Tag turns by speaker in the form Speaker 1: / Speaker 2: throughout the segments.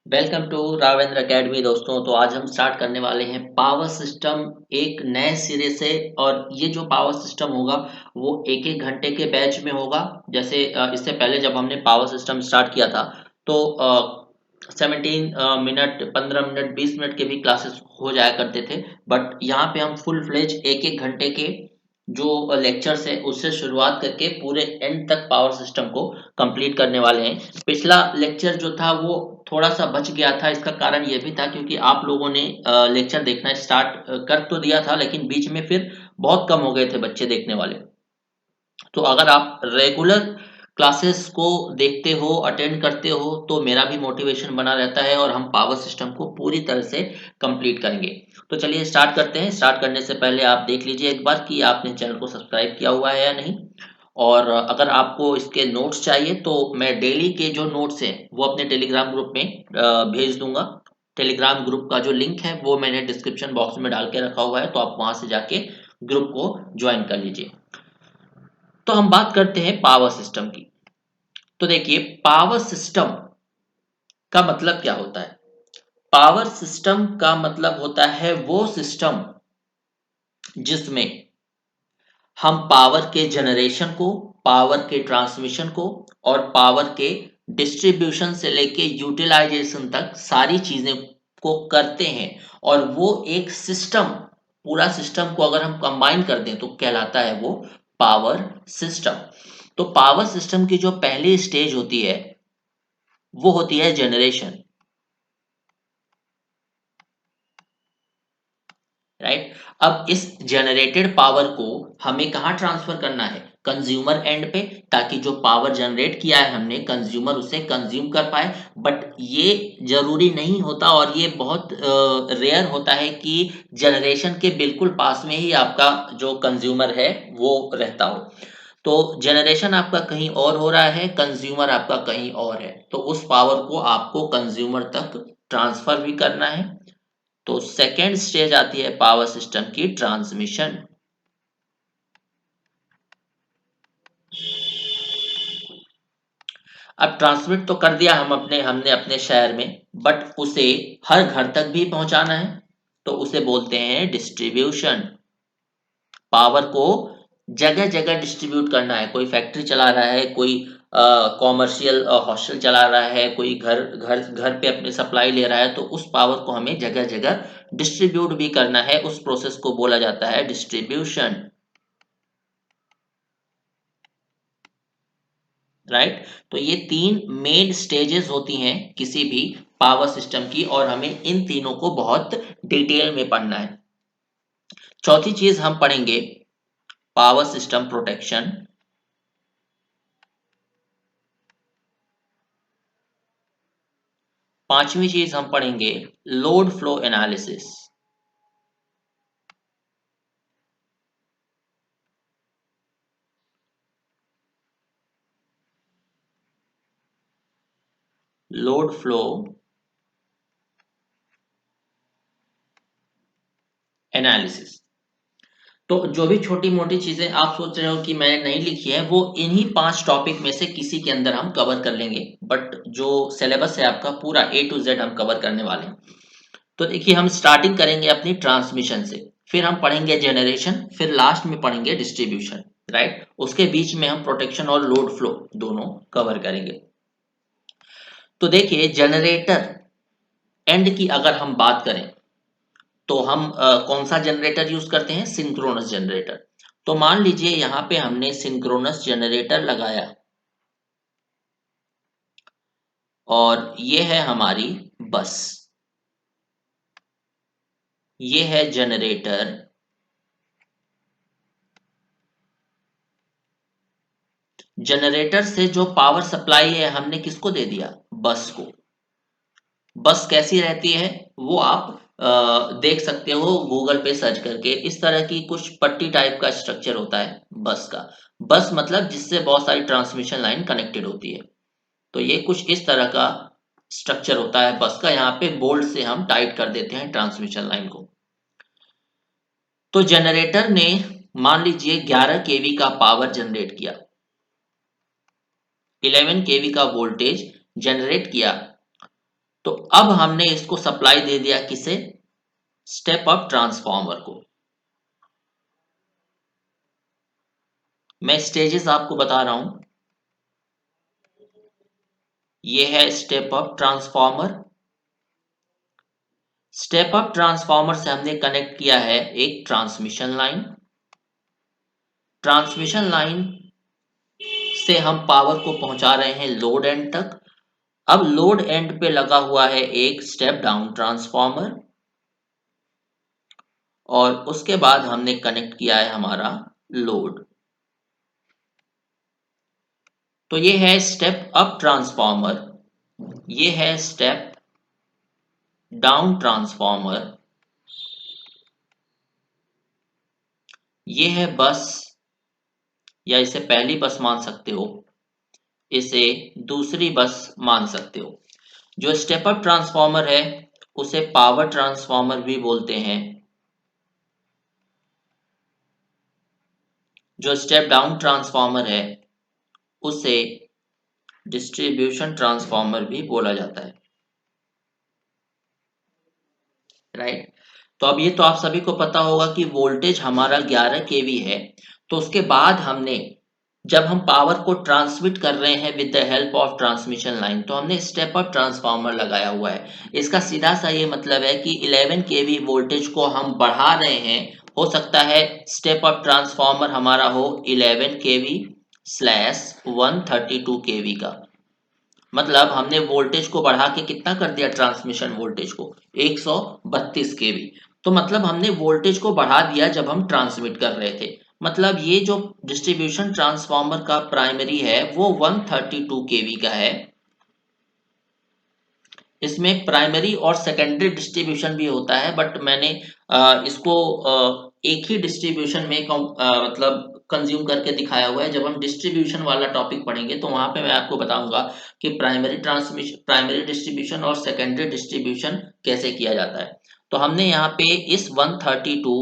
Speaker 1: Welcome to Ravendra academy दोस्तों। तो आज हम स्टार्ट करने वाले हैं पावर सिस्टम एक नए सिरे से। और ये जो पावर सिस्टम होगा वो एक एक घंटे के बैच में होगा। जैसे इससे पहले जब हमने पावर सिस्टम स्टार्ट किया था तो 17 मिनट 15 मिनट 20 मिनट के भी क्लासेस हो जाया करते थे। बट यहाँ पे हम फुल फ्लेज एक एक घंटे के जो लेक्चर्स है उससे शुरुआत करके पूरे एंड तक पावर सिस्टम को कंप्लीट करने वाले हैं। पिछला लेक्चर जो था वो थोड़ा सा बच गया था। इसका कारण ये भी था क्योंकि आप लोगों ने लेक्चर देखना स्टार्ट कर तो दिया था, लेकिन बीच में फिर बहुत कम हो गए थे बच्चे देखने वाले। तो अगर आप रेगुलर क्लासेस को देखते हो, अटेंड करते हो, तो मेरा भी मोटिवेशन बना रहता है और हम पावर सिस्टम को पूरी तरह से कंप्लीट करेंगे। तो चलिए स्टार्ट करते हैं। स्टार्ट करने से पहले आप देख लीजिए एक बार कि आपने चैनल को सब्सक्राइब किया हुआ है या नहीं। और अगर आपको इसके नोट्स चाहिए तो मैं डेली के जो नोट्स हैं वो अपने टेलीग्राम ग्रुप में भेज दूंगा। टेलीग्राम ग्रुप का जो लिंक है वो मैंने डिस्क्रिप्शन बॉक्स में डाल के रखा हुआ है, तो आप वहां से जाके ग्रुप को ज्वाइन कर लीजिए। तो हम बात करते हैं पावर सिस्टम की। तो देखिए, पावर सिस्टम का मतलब क्या होता है। पावर सिस्टम का मतलब होता है वो सिस्टम जिसमें हम पावर के जनरेशन को, पावर के ट्रांसमिशन को और पावर के डिस्ट्रीब्यूशन से लेके यूटिलाइजेशन तक सारी चीजें को करते हैं। और वो एक सिस्टम, पूरा सिस्टम को अगर हम कंबाइन कर दें तो कहलाता है वो पावर सिस्टम। तो पावर सिस्टम की जो पहली स्टेज होती है वो होती है जनरेशन, राइट। अब इस जनरेटेड पावर को हमें कहाँ ट्रांसफर करना है, कंज्यूमर एंड पे, ताकि जो पावर जनरेट किया है हमने कंज्यूमर उसे कंज्यूम कर पाए। बट ये जरूरी नहीं होता और ये बहुत रेयर होता है कि जनरेशन के बिल्कुल पास में ही आपका जो कंज्यूमर है वो रहता हो। तो जनरेशन आपका कहीं और हो रहा है, कंज्यूमर आपका कहीं और है, तो उस पावर को आपको कंज्यूमर तक ट्रांसफर भी करना है। तो सेकेंड स्टेज आती है पावर सिस्टम की ट्रांसमिशन। अब ट्रांसमिट तो कर दिया हमने अपने शहर में, बट उसे हर घर तक भी पहुंचाना है, तो उसे बोलते हैं डिस्ट्रीब्यूशन। पावर को जगह जगह डिस्ट्रीब्यूट करना है। कोई फैक्ट्री चला रहा है, कोई कॉमर्शियल हॉस्टल चला रहा है, कोई घर घर घर पे अपने सप्लाई ले रहा है, तो उस पावर को हमें जगह जगह डिस्ट्रीब्यूट भी करना है। उस प्रोसेस को बोला जाता है डिस्ट्रीब्यूशन, राइट। तो ये तीन मेन स्टेजेस होती हैं किसी भी पावर सिस्टम की, और हमें इन तीनों को बहुत डिटेल में पढ़ना है। चौथी चीज हम पढ़ेंगे पावर सिस्टम प्रोटेक्शन। पांचवी चीज हम पढ़ेंगे load flow analysis. Load flow analysis. तो जो भी छोटी मोटी चीजें आप सोच रहे हो कि मैंने नहीं लिखी है, वो इन्हीं पांच टॉपिक में से किसी के अंदर हम कवर कर लेंगे। बट जो सिलेबस है आपका पूरा A to Z हम कवर करने वाले हैं। तो देखिए, हम स्टार्टिंग करेंगे अपनी ट्रांसमिशन से, फिर हम पढ़ेंगे जनरेशन, फिर लास्ट में पढ़ेंगे डिस्ट्रीब्यूशन, राइट। उसके बीच में हम प्रोटेक्शन और लोड फ्लो दोनों कवर करेंगे। तो देखिए, जनरेटर एंड की अगर हम बात करें तो हम कौन सा जनरेटर यूज करते हैं, सिंक्रोनस जनरेटर। तो मान लीजिए यहां पे हमने सिंक्रोनस जनरेटर लगाया और ये है हमारी बस, ये है जनरेटर। जनरेटर से जो पावर सप्लाई है हमने किसको दे दिया, बस को। बस कैसी रहती है वो आप देख सकते हो गूगल पे सर्च करके। इस तरह की कुछ पट्टी टाइप का स्ट्रक्चर होता है बस का। बस मतलब जिससे बहुत सारी ट्रांसमिशन लाइन कनेक्टेड होती है। तो ये कुछ इस तरह का स्ट्रक्चर होता है बस का। यहाँ पे बोल्ट से हम टाइट कर देते हैं ट्रांसमिशन लाइन को। तो जनरेटर ने मान लीजिए 11 केवी का पावर जनरेट किया, 11 केवी का वोल्टेज जनरेट किया। तो अब हमने इसको सप्लाई दे दिया किसे, स्टेप अप ट्रांसफार्मर को। मैं स्टेजेस आपको बता रहा हूं, ये है step up transformer. Step up transformer से हमने कनेक्ट किया है एक ट्रांसमिशन लाइन। ट्रांसमिशन लाइन से हम पावर को पहुंचा रहे हैं लोड एंड तक। अब लोड एंड पे लगा हुआ है एक स्टेप डाउन ट्रांसफार्मर, और उसके बाद हमने कनेक्ट किया है हमारा लोड। तो ये है स्टेप अप ट्रांसफार्मर, ये है स्टेप डाउन ट्रांसफार्मर, ये है बस, या इसे पहली बस मान सकते हो, इसे दूसरी बस मान सकते हो। जो स्टेप अप ट्रांसफार्मर है उसे पावर ट्रांसफार्मर भी बोलते हैं, जो स्टेप डाउन ट्रांसफार्मर है उसे डिस्ट्रीब्यूशन ट्रांसफार्मर भी बोला जाता है, राइट। तो अब ये तो आप सभी को पता होगा कि वोल्टेज हमारा 11 केवी है। तो उसके बाद हमने, जब हम पावर को ट्रांसमिट कर रहे हैं with the help of transmission line, तो हमने स्टेप अप ट्रांसफार्मर लगाया हुआ है। इसका सीधा सा ये मतलब है कि 11 केवी वोल्टेज को हम बढ़ा रहे हैं। हो सकता है स्टेप अप ट्रांसफार्मर हमारा हो 11 केवी स्लैश 132 केवी का, मतलब हमने वोल्टेज को बढ़ा के कितना कर दिया, ट्रांसमिशन वोल्टेज को 132 केवी। तो मतलब हमने वोल्टेज को बढ़ा दिया जब हम ट्रांसमिट कर रहे थे। मतलब ये जो डिस्ट्रीब्यूशन ट्रांसफार्मर का प्राइमरी है वो 132 केवी का है। इसमें प्राइमरी और सेकेंडरी डिस्ट्रीब्यूशन भी होता है, बट मैंने इसको एक ही डिस्ट्रीब्यूशन में मतलब कंज्यूम करके दिखाया हुआ है। जब हम डिस्ट्रीब्यूशन वाला टॉपिक पढ़ेंगे तो वहां पे मैं आपको बताऊंगा कि प्राइमरी डिस्ट्रीब्यूशन और सेकेंडरी डिस्ट्रीब्यूशन कैसे किया जाता है। तो हमने यहाँ पे इस 132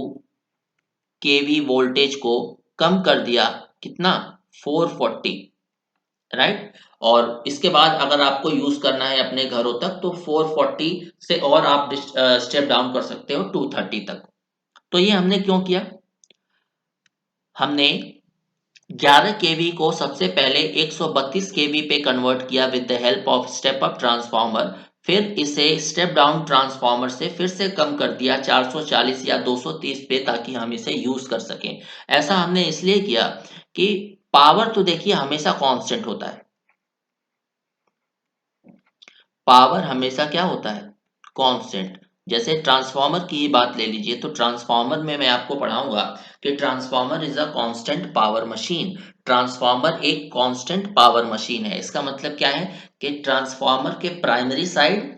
Speaker 1: केवी वोल्टेज को कम कर दिया, कितना, 440, राइट। और इसके बाद अगर आपको यूज करना है अपने घरों तक तो 440 से और आप स्टेप डाउन कर सकते हो 230 तक। तो ये हमने क्यों किया, हमने 11 केवी को सबसे पहले 132 केवी पे कन्वर्ट किया with the help of step up transformer. फिर इसे स्टेप डाउन ट्रांसफार्मर से फिर से कम कर दिया 440 या 230 पे, ताकि हम इसे यूज कर सकें। ऐसा हमने इसलिए किया कि पावर तो देखिए हमेशा कांस्टेंट होता है, पावर हमेशा क्या होता है, कांस्टेंट। जैसे ट्रांसफार्मर की ही बात ले लीजिए, तो ट्रांसफार्मर में मैं आपको पढ़ाऊंगा कि transformer is a constant power machine. Transformer एक कांस्टेंट पावर मशीन है। इसका मतलब क्या है कि ट्रांसफार्मर के प्राइमरी साइड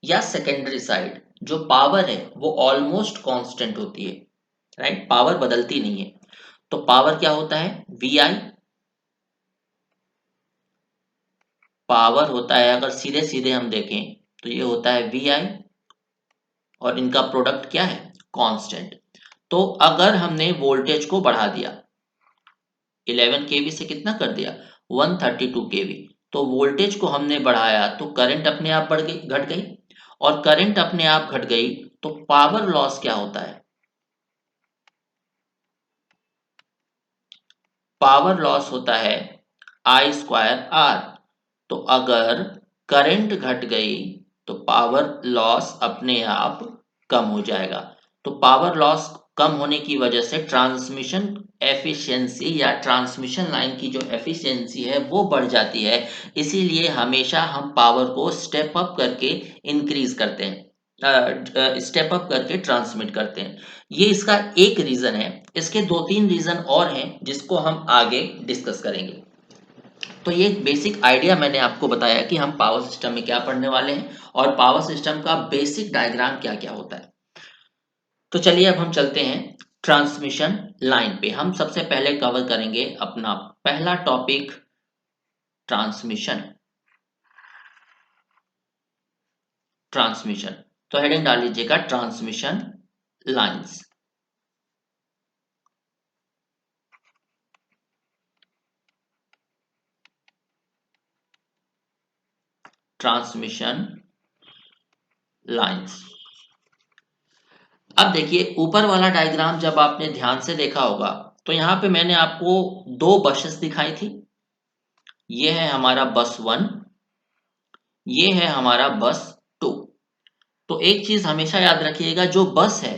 Speaker 1: या सेकेंडरी साइड जो पावर है वो ऑलमोस्ट कांस्टेंट होती है, राइट, पावर बदलती नहीं है। तो पावर क्या होता है, वी आई। पावर होता है, अगर सीधे सीधे हम देखें तो ये होता है वी आई, और इनका प्रोडक्ट क्या है, कांस्टेंट। तो अगर हमने वोल्टेज को बढ़ा दिया 11 केवी से कितना कर दिया, 132 केवी, तो वोल्टेज को हमने बढ़ाया तो करंट अपने आप बढ़ गई, घट गई। और करंट अपने आप घट गई तो पावर लॉस क्या होता है, पावर लॉस होता है आई स्क्वायर आर। तो अगर करंट घट गई तो पावर लॉस अपने आप कम हो जाएगा। तो पावर लॉस कम होने की वजह से ट्रांसमिशन एफिशिएंसी या ट्रांसमिशन लाइन की जो एफिशिएंसी है वो बढ़ जाती है। इसीलिए हमेशा हम पावर को स्टेप अप करके इंक्रीज करते हैं, स्टेप अप करके ट्रांसमिट करते हैं। ये इसका एक रीजन है। इसके दो तीन रीजन और हैं जिसको हम आगे डिस्कस करेंगे। तो ये एक बेसिक आइडिया मैंने आपको बताया कि हम पावर सिस्टम में क्या पढ़ने वाले हैं और पावर सिस्टम का बेसिक डायग्राम क्या क्या होता है। तो चलिए अब हम चलते हैं ट्रांसमिशन लाइन पे। हम सबसे पहले कवर करेंगे अपना पहला टॉपिक, ट्रांसमिशन। ट्रांसमिशन, तो हेडिंग डाल लीजिएगा ट्रांसमिशन लाइंस। Transmission lines. अब देखिए ऊपर वाला डायग्राम जब आपने ध्यान से देखा होगा तो यहाँ पे मैंने आपको दो बसेस दिखाई थी। ये है हमारा बस 1, ये है हमारा बस 2। तो एक चीज हमेशा याद रखिएगा, जो बस है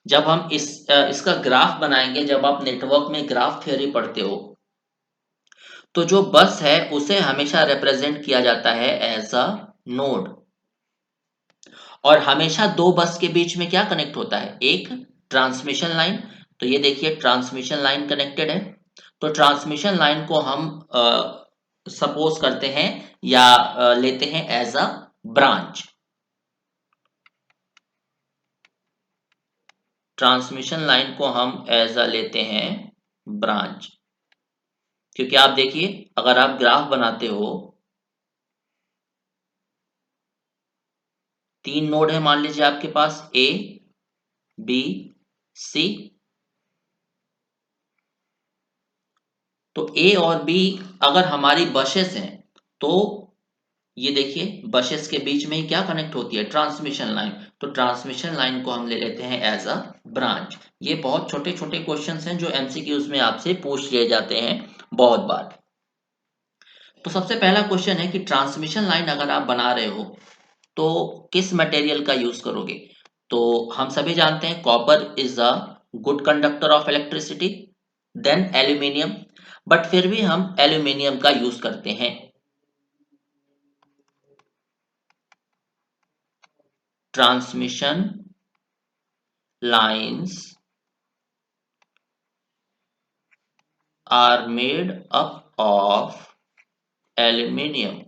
Speaker 1: जब हम इसका ग्राफ बनाएंगे, जब आप नेटवर्क में ग्राफ थ्योरी पढ़ते हो तो जो बस है उसे हमेशा रिप्रेजेंट किया जाता है एज अ नोड। और हमेशा दो बस के बीच में क्या कनेक्ट होता है, एक ट्रांसमिशन लाइन। तो ये देखिए ट्रांसमिशन लाइन कनेक्टेड है। तो ट्रांसमिशन लाइन को हम सपोज करते हैं या लेते हैं as a branch. Transmission line को हम एज अ लेते हैं ब्रांच, क्योंकि आप देखिए अगर आप ग्राफ बनाते हो, तीन नोड है मान लीजिए आपके पास, ए बी सी। तो ए और बी अगर हमारी बसेस हैं तो ये देखिए बसेस के बीच में ही क्या कनेक्ट होती है, ट्रांसमिशन लाइन। तो ट्रांसमिशन लाइन को हम ले लेते हैं एज अ ब्रांच। ये बहुत छोटे छोटे क्वेश्चंस हैं जो एमसीक्यूज में आपसे पूछ लिए जाते हैं बहुत बार। तो सबसे पहला क्वेश्चन है कि ट्रांसमिशन लाइन अगर आप बना रहे हो तो किस मटेरियल का यूज करोगे। तो हम सभी जानते हैं copper is a good conductor of electricity, than aluminium. But फिर भी हम एल्यूमिनियम का यूज करते हैं। Transmission lines are made up of aluminium,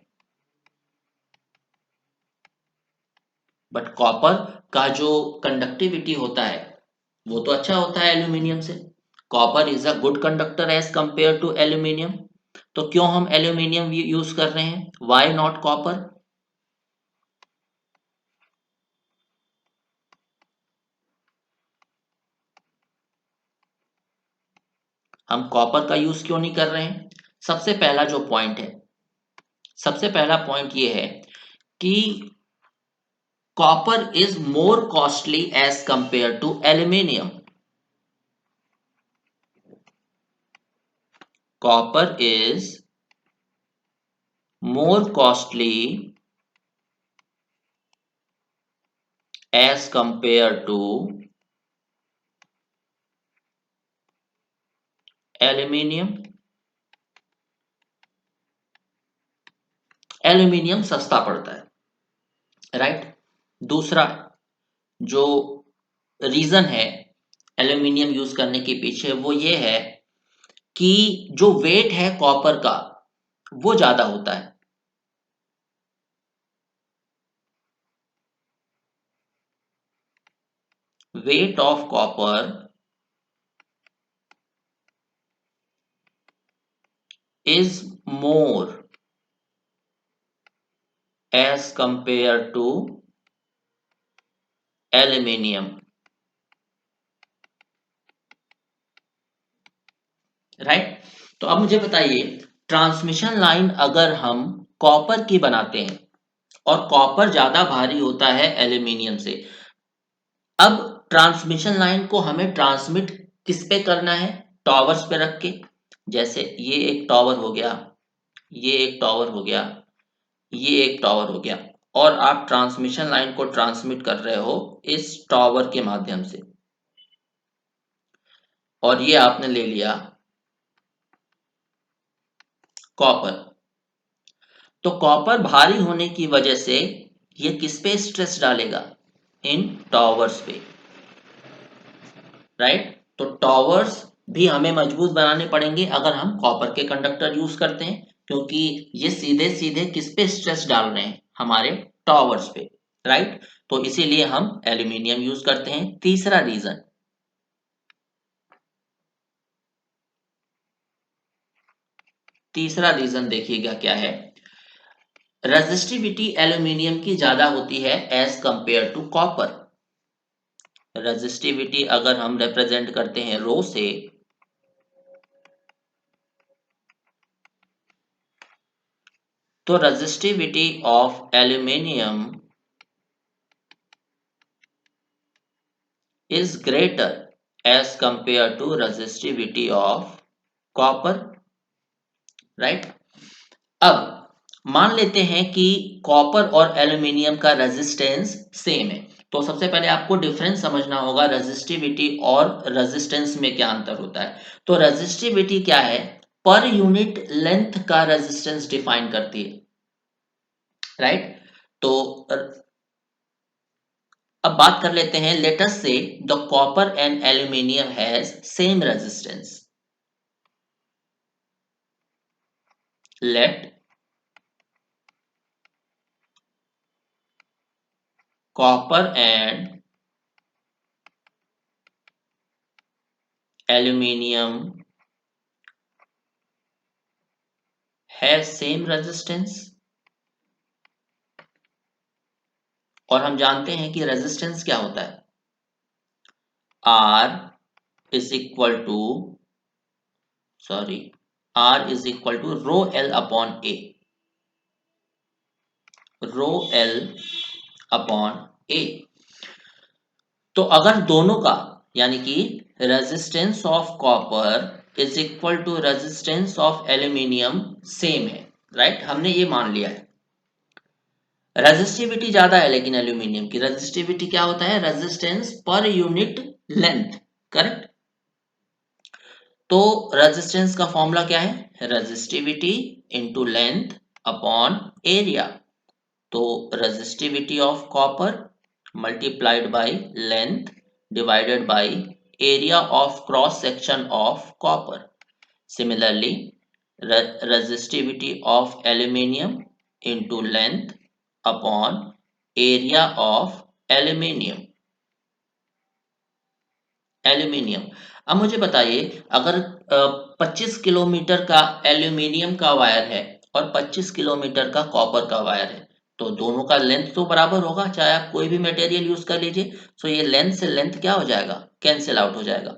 Speaker 1: but copper का जो कंडक्टिविटी होता है वो तो अच्छा होता है एल्यूमिनियम से। Copper is a good conductor as compare to aluminium. तो क्यों हम एल्यूमिनियम यूज कर रहे हैं, व्हाई नॉट कॉपर। हम कॉपर का यूज क्यों नहीं कर रहे हैं। सबसे पहला जो पॉइंट है, सबसे पहला पॉइंट ये है कि copper is more costly as compare to aluminium. कॉपर इज more costly as compared to aluminium। Aluminium सस्ता पड़ता है, राइट। दूसरा जो रीजन है एल्यूमिनियम यूज करने के पीछे वो ये है कि जो वेट है कॉपर का वो ज्यादा होता है। Weight of copper is more as compared to aluminium, right. तो अब मुझे बताइए ट्रांसमिशन लाइन अगर हम कॉपर की बनाते हैं और कॉपर ज्यादा भारी होता है एल्यूमिनियम से, अब ट्रांसमिशन लाइन को हमें ट्रांसमिट किस पे करना है, टॉवर्स पे रख के। जैसे ये एक टॉवर हो गया, ये एक टॉवर हो गया, ये एक टॉवर हो गया, और आप ट्रांसमिशन लाइन को ट्रांसमिट कर रहे हो इस टॉवर के माध्यम से। और ये आपने ले लिया कॉपर। तो कॉपर भारी होने की वजह से ये किस पे स्ट्रेस डालेगा, इन टॉवर्स पे, राइट। तो टॉवर्स भी हमें मजबूत बनाने पड़ेंगे अगर हम कॉपर के कंडक्टर यूज करते हैं, क्योंकि ये सीधे सीधे किस पे स्ट्रेस डाल रहे हैं, हमारे टॉवर्स पे, राइट। तो इसीलिए हम एल्यूमिनियम यूज करते हैं। तीसरा रीजन, तीसरा रीजन देखिएगा क्या है। रेजिस्टिविटी एल्यूमिनियम की ज्यादा होती है as compare to copper. Resistivity अगर हम रिप्रेजेंट करते हैं रो से, तो resistivity of aluminium is greater as compared to resistivity of copper, right? अब मान लेते हैं कि कॉपर और एल्यूमिनियम का रेजिस्टेंस सेम है, तो सबसे पहले आपको डिफरेंस समझना होगा रेजिस्टिविटी और रेजिस्टेंस में क्या अंतर होता है। तो रेजिस्टिविटी क्या है, पर यूनिट लेंथ का रेजिस्टेंस डिफाइन करती है, राइट। तो अब बात कर लेते हैं, let us say the copper and aluminium has same resistance. Let copper and aluminium has same resistance, और हम जानते हैं कि रेजिस्टेंस क्या होता है, R is equal to R is equal to rho L upon A, rho L upon A. तो अगर दोनों का यानी कि resistance of copper is equal to resistance of aluminium same है, राइट, हमने ये मान लिया है। रेजिस्टिविटी ज्यादा है लेकिन एल्यूमिनियम की रेजिस्टिविटी क्या होता है, resistance per unit length, correct. तो रेजिस्टेंस का फॉर्मूला क्या है, resistivity into length upon area. तो resistivity of copper multiplied by length divided by area of cross section of copper. Similarly resistivity of aluminium into length upon area of aluminium। Aluminium, अब मुझे बताइए, अगर 25 kilometre का aluminium का wire है और 25 kilometre का कॉपर का वायर है, तो दोनों का लेंथ तो बराबर होगा, चाहे आप कोई भी मटेरियल यूज कर लीजिए। सो ये लेंथ से लेंथ क्या हो जाएगा, कैंसिल आउट हो जाएगा,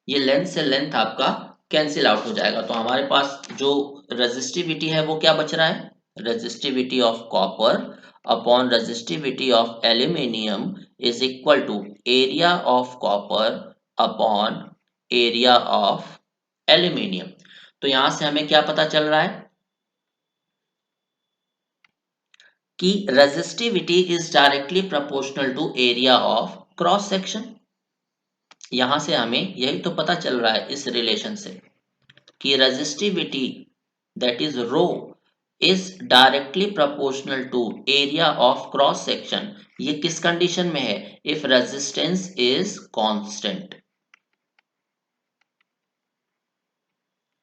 Speaker 1: ये लेंथ से लेंथ आपका कैंसिल आउट हो जाएगा। तो हमारे पास जो रेजिस्टिविटी है वो क्या बच रहा है, resistivity of copper upon resistivity of aluminium is equal to area of copper upon area of aluminium. तो यहां से हमें क्या पता चल रहा है कि resistivity is directly proportional to area of cross section. यहां से हमें यही तो पता चल रहा है इस रिलेशन से कि resistivity that is rho is directly proportional to area of cross section. ये किस कंडीशन में है, if resistance is constant,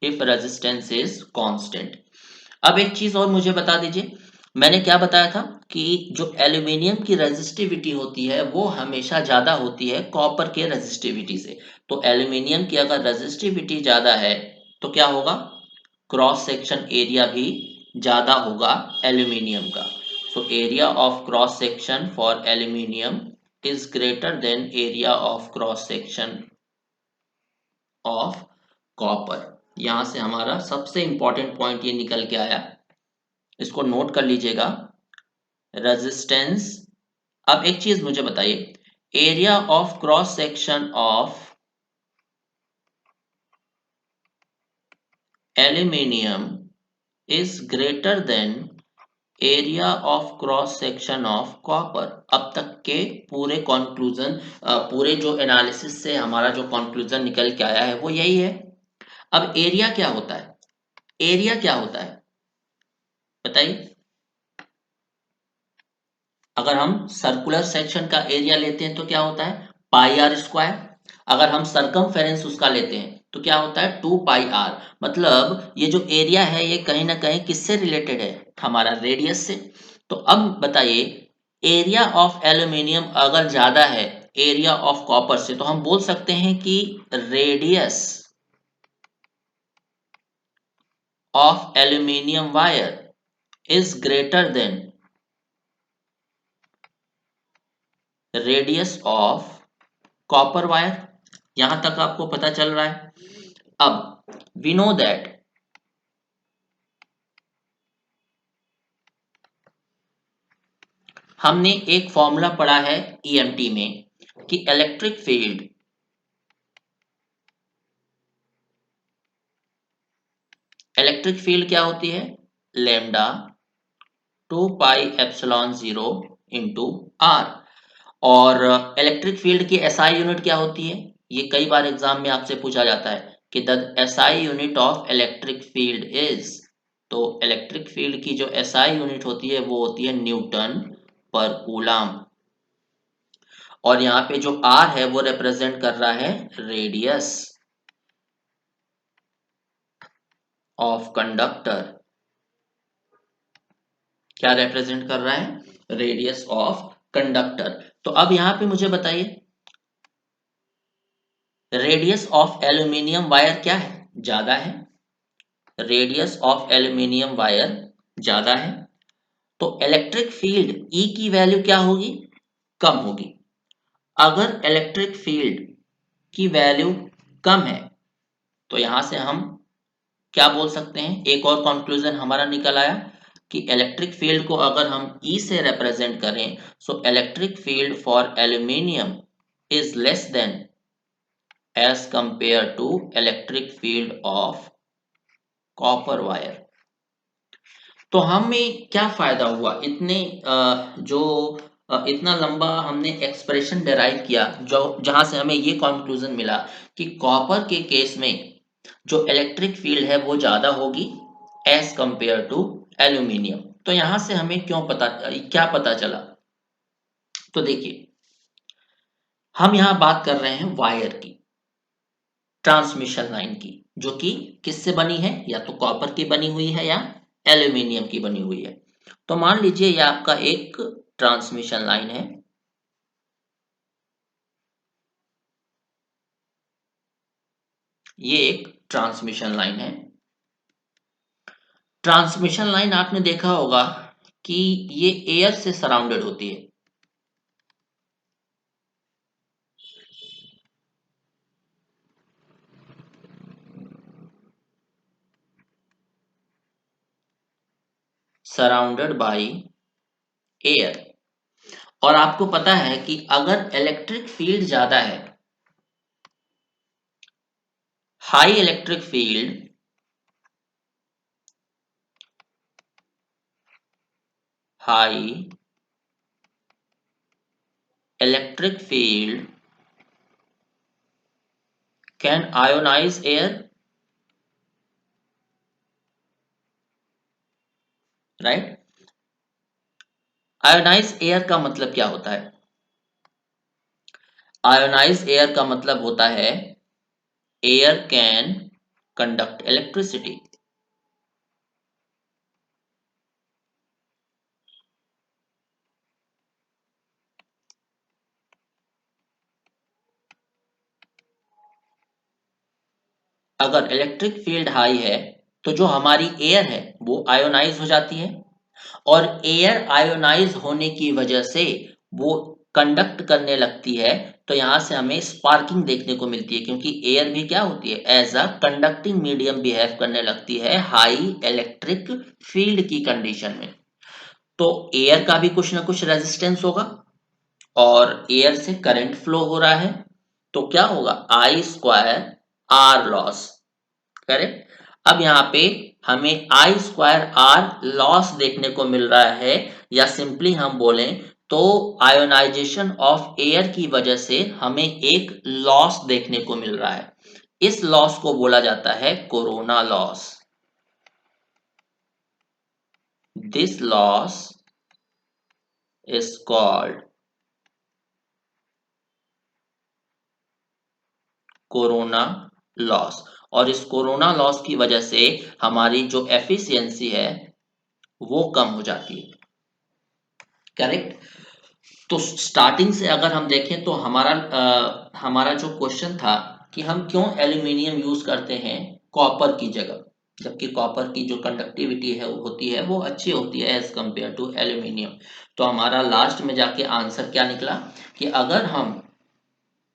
Speaker 1: if resistance is constant. अब एक चीज और मुझे बता दीजिए, मैंने क्या बताया था कि जो एल्यूमिनियम की रेजिस्टिविटी होती है वो हमेशा ज्यादा होती है कॉपर के रेजिस्टिविटी से। तो एल्यूमिनियम की अगर रेजिस्टिविटी ज्यादा है तो क्या होगा, क्रॉस सेक्शन एरिया भी ज्यादा होगा एल्यूमिनियम का। So area of cross section for aluminium is greater than area of cross section of copper. यहां से हमारा सबसे इंपॉर्टेंट पॉइंट ये निकल के आया, इसको नोट कर लीजिएगा, रेजिस्टेंस। अब एक चीज मुझे बताइए, area of cross section of aluminium is greater than area of cross section of copper. अब तक के पूरे कंक्लूजन, पूरे जो एनालिसिस से हमारा जो कंक्लूजन निकल के आया है वो यही है। अब एरिया क्या होता है, एरिया क्या होता है बताइए। अगर हम सर्कुलर सेक्शन का एरिया लेते हैं तो क्या होता है, पाई आर स्क्वायर। अगर हम सरकमफेरेंस उसका लेते हैं तो क्या होता है, 2 पाई आर। मतलब ये जो एरिया है ये कहीं ना कहीं किससे रिलेटेड है, हमारा रेडियस से। तो अब बताइए, एरिया ऑफ एल्यूमिनियम अगर ज्यादा है एरिया ऑफ कॉपर से, तो हम बोल सकते हैं कि radius of aluminium wire is greater than radius of copper wire. यहां तक आपको पता चल रहा है। अब वी नो दैट हमने एक फॉर्मूला पढ़ा है ईएमटी में, कि इलेक्ट्रिक फील्ड क्या होती है, lambda 2 pi epsilon 0 into r. और इलेक्ट्रिक फील्ड की एसआई यूनिट क्या होती है, ये कई बार एग्जाम में आपसे पूछा जाता है कि the SI unit of electric field is. तो इलेक्ट्रिक फील्ड की जो एसआई यूनिट होती है वो होती है न्यूटन पर कूलम। और यहाँ पे जो आर है वो रिप्रेजेंट कर रहा है रेडियस ऑफ कंडक्टर। क्या रिप्रेजेंट कर रहा है, रेडियस ऑफ कंडक्टर। तो अब यहाँ पे मुझे बताइए, रेडियस ऑफ एल्यूमिनियम वायर क्या है, ज्यादा है। रेडियस ऑफ एल्यूमिनियम वायर ज्यादा है, तो इलेक्ट्रिक फील्ड ई की वैल्यू क्या होगी, कम होगी। अगर इलेक्ट्रिक फील्ड की वैल्यू कम है तो यहां से हम क्या बोल सकते हैं, एक और कंक्लूजन हमारा निकल आया कि इलेक्ट्रिक फील्ड को अगर हम ई से रिप्रेजेंट करें, so electric field for aluminium is less than as compare to electric field of copper wire. तो हमें क्या फायदा हुआ, इतना लंबा हमने एक्सप्रेशन डेराइव किया जो जहां से हमें ये कंक्लूजन मिला कि कॉपर के केस में जो इलेक्ट्रिक फील्ड है वो ज्यादा होगी एज कंपेयर टू एल्यूमिनियम। तो यहां से हमें क्या पता चला, तो देखिए हम यहां बात कर रहे हैं वायर की, ट्रांसमिशन लाइन की, जो कि किससे बनी है, या तो कॉपर की बनी हुई है या एल्यूमिनियम की बनी हुई है। तो मान लीजिए ये आपका एक ट्रांसमिशन लाइन है, ये एक ट्रांसमिशन लाइन है। ट्रांसमिशन लाइन आपने देखा होगा कि ये एयर से सराउंडेड होती है। Surrounded by air. और आपको पता है कि अगर इलेक्ट्रिक फील्ड ज्यादा है, high electric field, high electric field can ionise air, right. Ionise air का मतलब क्या होता है, आयोनाइज एयर का मतलब होता है एयर कैन कंडक्ट इलेक्ट्रिसिटी। अगर इलेक्ट्रिक फील्ड हाई है तो जो हमारी एयर है वो आयोनाइज हो जाती है, और एयर आयोनाइज होने की वजह से वो कंडक्ट करने लगती है। तो यहां से हमें स्पार्किंग देखने को मिलती है, क्योंकि एयर भी क्या होती है, as a conducting medium behave करने लगती है हाई इलेक्ट्रिक फील्ड की कंडीशन में। तो एयर का भी कुछ ना कुछ रेजिस्टेंस होगा, और एयर से करंट फ्लो हो रहा है, तो क्या होगा, आई स्क्वायर आर लॉस, करेक्ट। अब यहाँ पे हमें आई स्क्वायर आर लॉस देखने को मिल रहा है, या सिंपली हम बोलें तो आयोनाइजेशन ऑफ एयर की वजह से हमें एक लॉस देखने को मिल रहा है। इस लॉस को बोला जाता है corona loss. This loss is called corona loss. और इस कोरोना लॉस की वजह से हमारी जो एफिशिएंसी है वो कम हो जाती है, करेक्ट। तो स्टार्टिंग से अगर हम देखें तो हमारा जो क्वेश्चन था कि हम क्यों एल्यूमिनियम यूज करते हैं कॉपर की जगह, जबकि कॉपर की जो कंडक्टिविटी है वो होती है वो अच्छी होती है एज कंपेयर टू एल्यूमिनियम। तो हमारा लास्ट में जाके आंसर क्या निकला कि अगर हम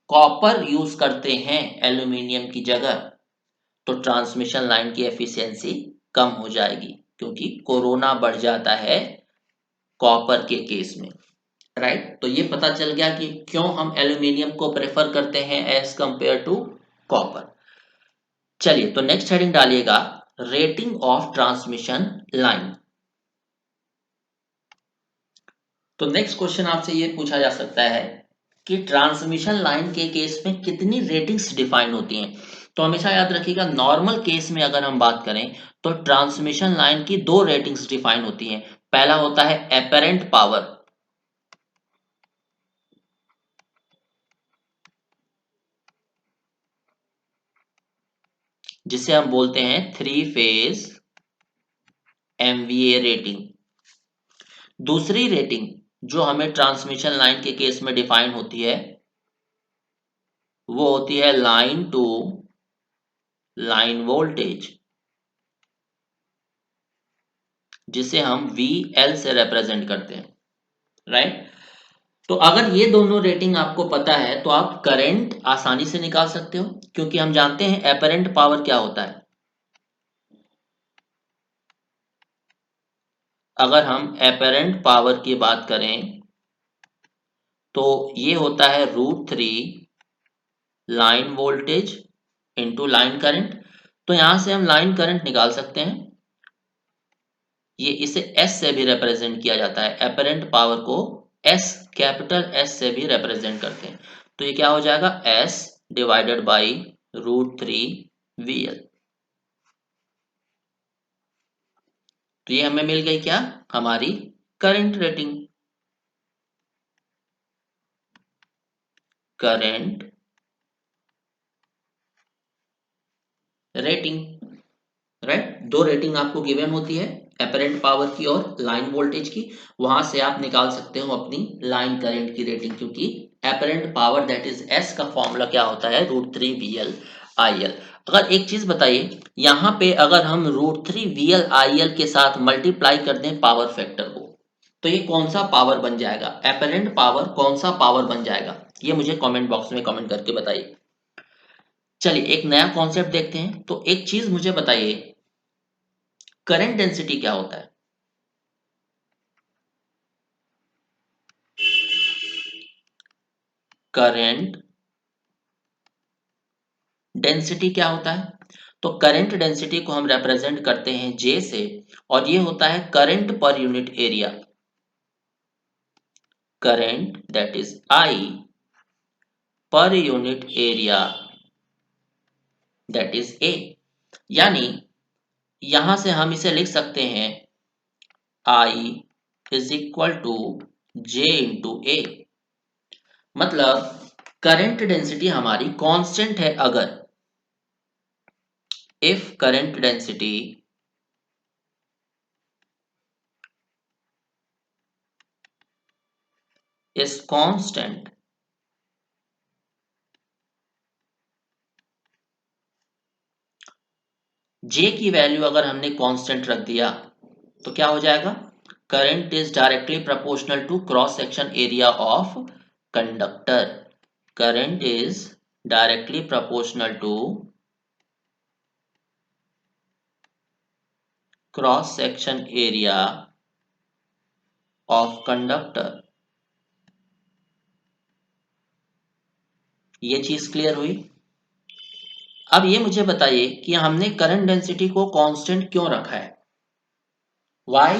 Speaker 1: कॉपर यूज करते हैं एल्यूमिनियम की जगह तो ट्रांसमिशन लाइन की एफिशिएंसी कम हो जाएगी, क्योंकि कोरोना बढ़ जाता है कॉपर के केस में, राइट। तो ये पता चल गया कि क्यों हम एल्यूमिनियम को प्रेफर करते हैं एज कंपेयर टू कॉपर। चलिए, तो नेक्स्ट हेडिंग डालिएगा, रेटिंग ऑफ ट्रांसमिशन लाइन। तो नेक्स्ट क्वेश्चन आपसे ये पूछा जा सकता है कि ट्रांसमिशन लाइन के केस में कितनी रेटिंग्स डिफाइन होती हैं। तो हमेशा याद रखिएगा, नॉर्मल केस में अगर हम बात करें तो ट्रांसमिशन लाइन की दो रेटिंग्स डिफाइन होती हैं। पहला होता है एपरेंट पावर, जिसे हम बोलते हैं 3 फेज एमवीए रेटिंग। दूसरी रेटिंग जो हमें ट्रांसमिशन लाइन के केस में डिफाइन होती है वो होती है लाइन टू लाइन वोल्टेज, जिसे हम VL से रिप्रेजेंट करते हैं, राइट। तो अगर ये दोनों रेटिंग आपको पता है तो आप करंट आसानी से निकाल सकते हो, क्योंकि हम जानते हैं एपरेंट पावर क्या होता है। अगर हम एपरेंट पावर की बात करें तो ये होता है √3 line voltage into line current. तो यहां से हम लाइन करंट निकाल सकते हैं। ये इसे S से भी रिप्रेजेंट किया जाता है, एपरेंट पावर को S, कैपिटल S से भी रिप्रेजेंट करते हैं। तो ये क्या हो जाएगा, S डिवाइडेड बाई √3 VL। तो ये हमें मिल गई क्या, हमारी current rating, current rating, right. दो रेटिंग आपको गिवन होती है, एपरेंट पावर की और लाइन वोल्टेज की। वहां से आप निकाल सकते हो अपनी लाइन करंट की रेटिंग, क्योंकि apparent power that is S का फॉर्मूला क्या होता है, √3 VL IL। अगर एक चीज बताइए, यहाँ पे अगर हम √3 VL IL के साथ मल्टीप्लाई कर दें पावर फैक्टर को, तो ये कौन सा पावर बन जाएगा, एपरेंट पावर कौन सा पावर बन जाएगा, ये मुझे कमेंट बॉक्स में कमेंट करके बताइए। चलिए, एक नया कॉन्सेप्ट देखते हैं। तो एक चीज मुझे बताइए, करंट डेंसिटी क्या होता है। करंट डेंसिटी क्या होता है। तो करंट डेंसिटी को हम रिप्रेजेंट करते हैं J से, और ये होता है current per unit area. Current that is I per unit area that is A। यानी यहां से हम इसे लिख सकते हैं I is equal to J into A। मतलब करंट डेंसिटी हमारी कांस्टेंट है अगर, if current density is constant, J की वैल्यू अगर हमने कांस्टेंट रख दिया तो क्या हो जाएगा, current is directly proportional to cross section area of conductor. Current is directly proportional to cross section area of conductor. ये चीज क्लियर हुई। अब ये मुझे बताइए कि हमने करंट डेंसिटी को कांस्टेंट क्यों रखा है। Why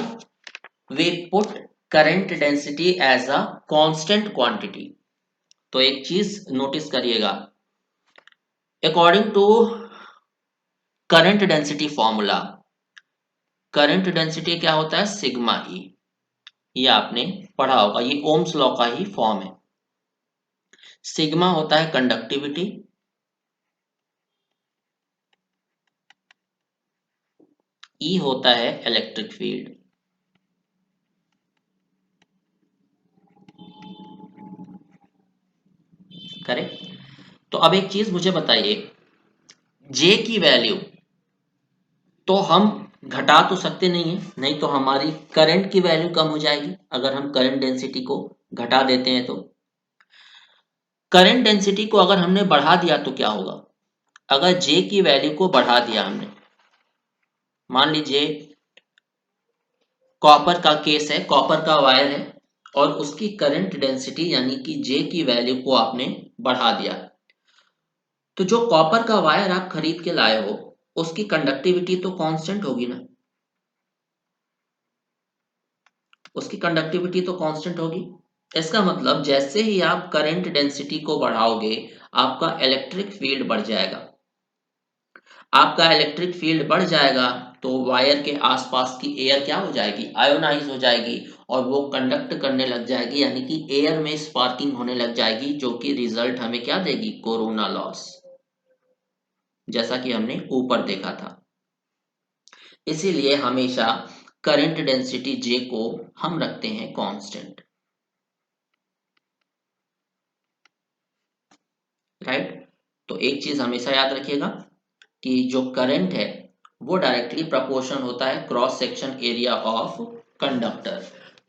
Speaker 1: we put current density as a constant quantity. तो एक चीज नोटिस करिएगा, according to current density formula, current density क्या होता है, सिग्मा ई। ये आपने पढ़ा होगा, ये ओम्स लॉ का ही फॉर्म है। सिग्मा होता है कंडक्टिविटी, ई होता है इलेक्ट्रिक फील्ड। करेक्ट। तो अब एक चीज मुझे बताइए, जे की वैल्यू तो हम घटा तो सकते नहीं है, नहीं तो हमारी करंट की वैल्यू कम हो जाएगी अगर हम करंट डेंसिटी को घटा देते हैं। तो करंट डेंसिटी को अगर हमने बढ़ा दिया तो क्या होगा, अगर जे की वैल्यू को बढ़ा दिया हमने, मान लीजिए कॉपर का केस है, कॉपर का वायर है और उसकी करंट डेंसिटी यानी कि जे की वैल्यू को आपने बढ़ा दिया, तो जो कॉपर का वायर आप खरीद के लाए हो उसकी कंडक्टिविटी तो कांस्टेंट होगी ना, उसकी कंडक्टिविटी तो कांस्टेंट होगी। इसका मतलब जैसे ही आप करंट डेंसिटी को बढ़ाओगे आपका इलेक्ट्रिक फील्ड बढ़ जाएगा। आपका इलेक्ट्रिक फील्ड बढ़ जाएगा तो वायर के आसपास की एयर क्या हो जाएगी, आयोनाइज हो जाएगी और वो कंडक्ट करने लग जाएगी, यानी कि एयर में स्पार्किंग होने लग जाएगी, जो कि रिजल्ट हमें क्या देगी, कोरोना लॉस, जैसा कि हमने ऊपर देखा था। इसीलिए हमेशा करंट डेंसिटी जे को हम रखते हैं कांस्टेंट, राइट। तो एक चीज हमेशा याद रखिएगा कि जो करंट है वो डायरेक्टली प्रोपोर्शन होता है cross section area of conductor.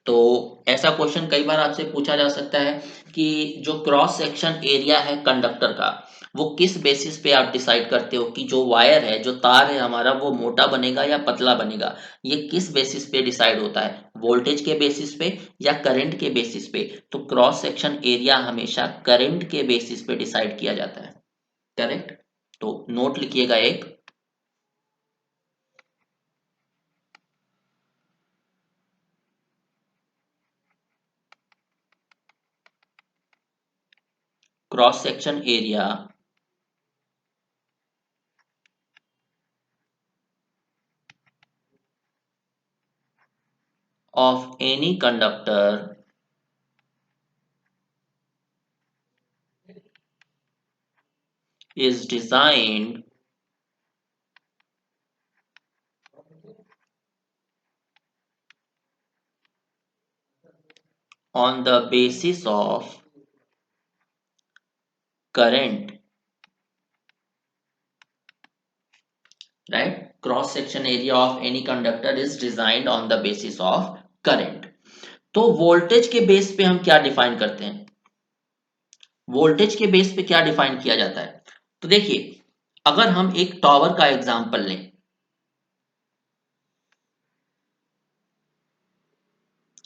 Speaker 1: तो ऐसा क्वेश्चन कई बार आपसे पूछा जा सकता है कि जो क्रॉस सेक्शन एरिया है कंडक्टर का, वो किस बेसिस पे आप डिसाइड करते हो कि जो वायर है, जो तार है हमारा, वो मोटा बनेगा या पतला बनेगा। ये किस बेसिस पे डिसाइड होता है, वोल्टेज के बेसिस पे या करंट के बेसिस पे। तो क्रॉस सेक्शन एरिया हमेशा करंट के बेसिस पे डिसाइड किया जाता है, करेक्ट। तो नोट लिखिएगा एक, cross section area of any conductor is designed on the basis of current, right? Cross section area of any conductor is designed on the basis of current। तो voltage के base पे हम क्या define करते हैं, voltage के base पे क्या डिफाइन किया जाता है। तो देखिए, अगर हम एक टावर का एग्जांपल लें,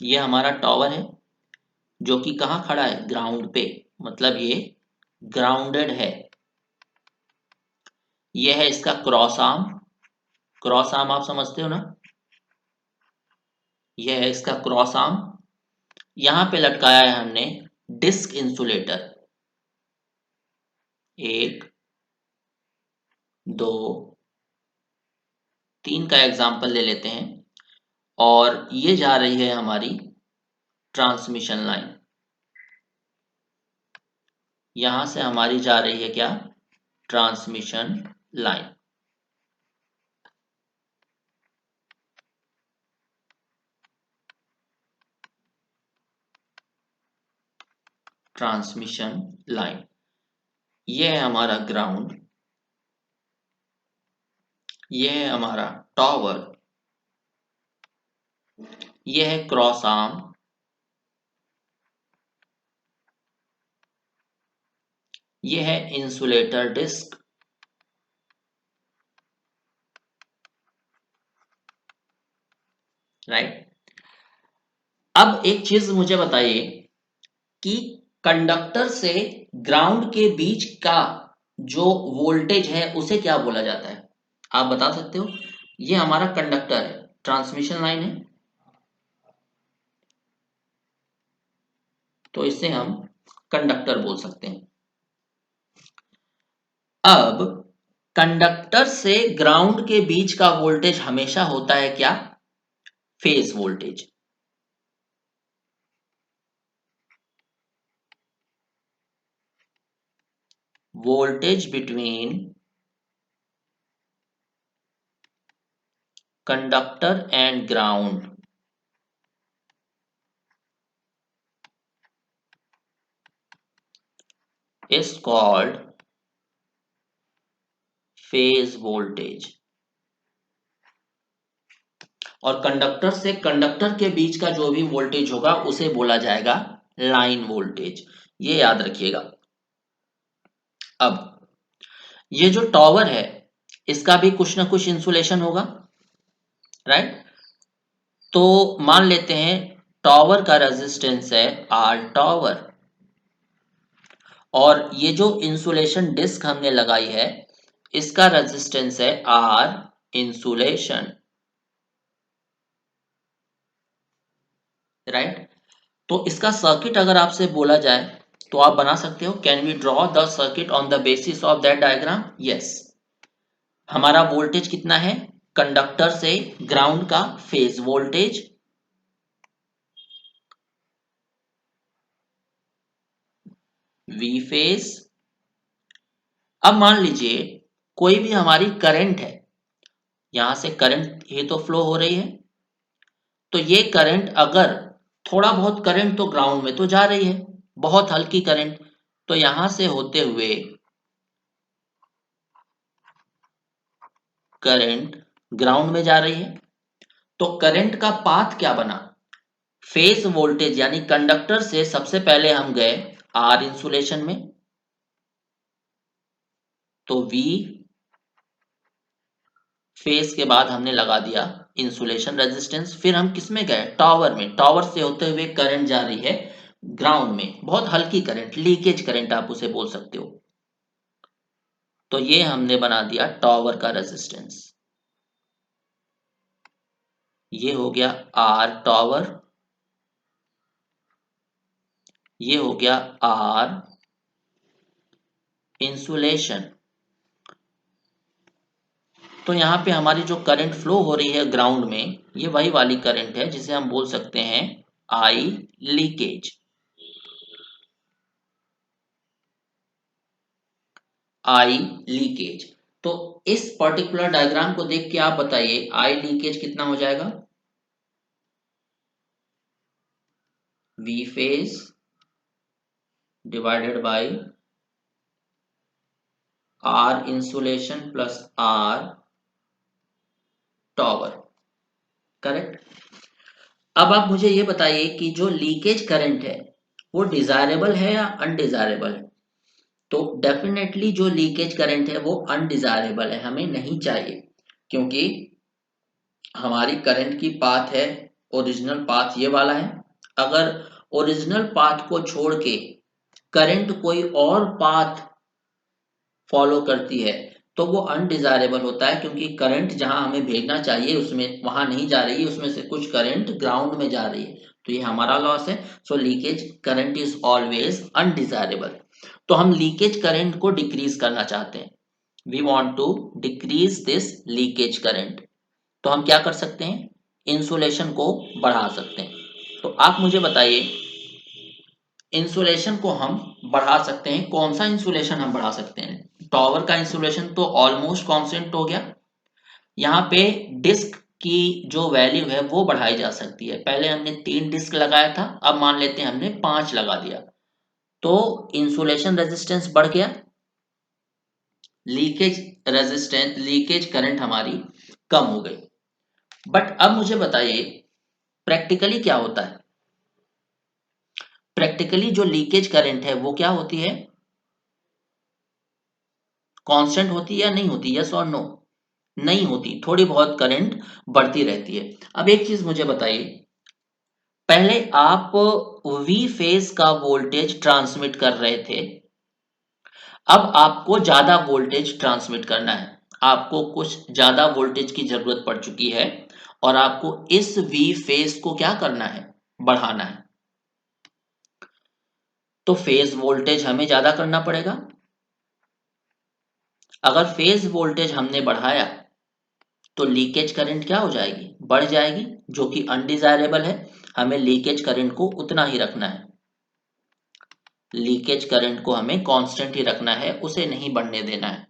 Speaker 1: ये हमारा टावर है जो कि कहाँ खड़ा है, ग्राउंड पे, मतलब ये ग्राउंडेड है। ये है इसका क्रॉस आर्म, क्रॉस आर्म आप समझते हो ना, ये है इसका क्रॉस आर्म। यहां पे लटकाया है हमने डिस्क इंसुलेटर, एक, दो, तीन का एग्जाम्पल ले लेते हैं। और ये जा रही है हमारी ट्रांसमिशन लाइन, यहां से हमारी जा रही है क्या, ट्रांसमिशन लाइन, ट्रांसमिशन लाइन। ये है हमारा ग्राउंड, ये है हमारा टावर, ये है क्रॉस आर्म, ये है इंसुलेटर डिस्क, राइट। अब एक चीज मुझे बताइए कि कंडक्टर से ग्राउंड के बीच का जो वोल्टेज है उसे क्या बोला जाता है, आप बता सकते हो। ये हमारा कंडक्टर है, ट्रांसमिशन लाइन है, तो इसे हम कंडक्टर बोल सकते हैं। अब कंडक्टर से ग्राउंड के बीच का वोल्टेज हमेशा होता है क्या, phase voltage. Voltage between conductor and ground is called phase voltage. और कंडक्टर से कंडक्टर के बीच का जो भी वोल्टेज होगा उसे बोला जाएगा लाइन वोल्टेज, ये याद रखिएगा। अब ये जो टावर है इसका भी कुछ ना कुछ इंसुलेशन होगा, राइट। तो मान लेते हैं टॉवर का रेजिस्टेंस है आर टॉवर, और ये जो इंसुलेशन डिस्क हमने लगाई है इसका रेजिस्टेंस है आर इंसुलेशन, राइट। तो इसका सर्किट अगर आपसे बोला जाए तो आप बना सकते हो, can we draw the circuit on the basis of that diagram? Yes. हमारा वोल्टेज कितना है कंडक्टर से ग्राउंड का? Phase voltage, V phase. अब मान लीजिए कोई भी हमारी करंट है, यहां से करंट ये तो फ्लो हो रही है, तो ये करंट अगर थोड़ा बहुत करंट तो ग्राउंड में तो जा रही है, बहुत हल्की करंट, तो यहां से होते हुए करंट ग्राउंड में जा रही है, तो करंट का पाथ क्या बना? फेज वोल्टेज यानी कंडक्टर से सबसे पहले हम गए आर इंसुलेशन में, तो वी फेज के बाद हमने लगा दिया इंसुलेशन रेजिस्टेंस, फिर हम किस में गए? टावर में। टावर से होते हुए करंट जा रही है ग्राउंड में, बहुत हल्की करंट, लीकेज करंट आप उसे बोल सकते हो। तो ये हमने बना दिया टावर का रेजिस्टेंस, ये हो गया आर टावर, ये हो गया आर इंसुलेशन। तो यहाँ पे हमारी जो करंट फ्लो हो रही है ग्राउंड में, ये वही वाली करंट है जिसे हम बोल सकते हैं आई लीकेज। आई लीकेज। तो इस पर्टिकुलर डायग्राम को देख के आप बताइए आई लीकेज कितना हो जाएगा? V phase divided by R insulation plus R tower, correct. अब आप मुझे ये बताइए कि जो लीकेज करंट है वो डिजायरेबल है या अनडिजायरेबल है? तो डेफिनेटली जो लीकेज करंट है वो अनडिजायरेबल है, हमें नहीं चाहिए, क्योंकि हमारी करंट की पाथ है, ओरिजिनल पाथ ये वाला है। अगर ओरिजिनल पाथ को छोड़ के करंट कोई और पाथ फॉलो करती है तो वो अनडिजायरेबल होता है, क्योंकि करंट जहां हमें भेजना चाहिए उसमें वहां नहीं जा रही है, उसमें से कुछ करंट ग्राउंड में जा रही है, तो ये हमारा लॉस है। So leakage current is always undesirable. तो हम लीकेज करंट को डिक्रीज करना चाहते हैं, we want to decrease this leakage current. तो हम क्या कर सकते हैं? इंसुलेशन को बढ़ा सकते हैं। तो आप मुझे बताइए, इंसुलेशन को हम बढ़ा सकते हैं, कौन सा इंसुलेशन हम बढ़ा सकते हैं? टॉवर का इंसुलेशन तो ऑलमोस्ट कांस्टेंट हो गया, यहाँ पे डिस्क की जो वैल्यू है वो बढ़ाई जा सकती है। पहले हमने 3 डिस्क लगाया था, अब मान लेते हैं हमने 5 लगा दिया, तो इंसुलेशन रेजिस्टेंस बढ़ गया, लीकेज रेजिस्टेंस, लीकेज करंट हमारी कम हो गई। बट अब मुझे बताइए प्रैक्टिकली क्या होता है? प्रैक्टिकली जो लीकेज करंट है वो क्या होती है? कांस्टेंट होती है या नहीं होती? यस और नो? नहीं होती, थोड़ी बहुत करंट बढ़ती रहती है। अब एक चीज मुझे बताइए, पहले आप वी फेज का वोल्टेज ट्रांसमिट कर रहे थे, अब आपको ज्यादा वोल्टेज ट्रांसमिट करना है, आपको कुछ ज्यादा वोल्टेज की जरूरत पड़ चुकी है, और आपको इस वी फेज को क्या करना है? बढ़ाना है। तो फेज वोल्टेज हमें ज्यादा करना पड़ेगा। अगर फेज वोल्टेज हमने बढ़ाया तो लीकेज करंट क्या हो जाएगी? बढ़ जाएगी, जो कि अनडिजायरेबल है। हमें लीकेज करंट को उतना ही रखना है, लीकेज करंट को हमें कांस्टेंट ही रखना है, उसे नहीं बढ़ने देना है।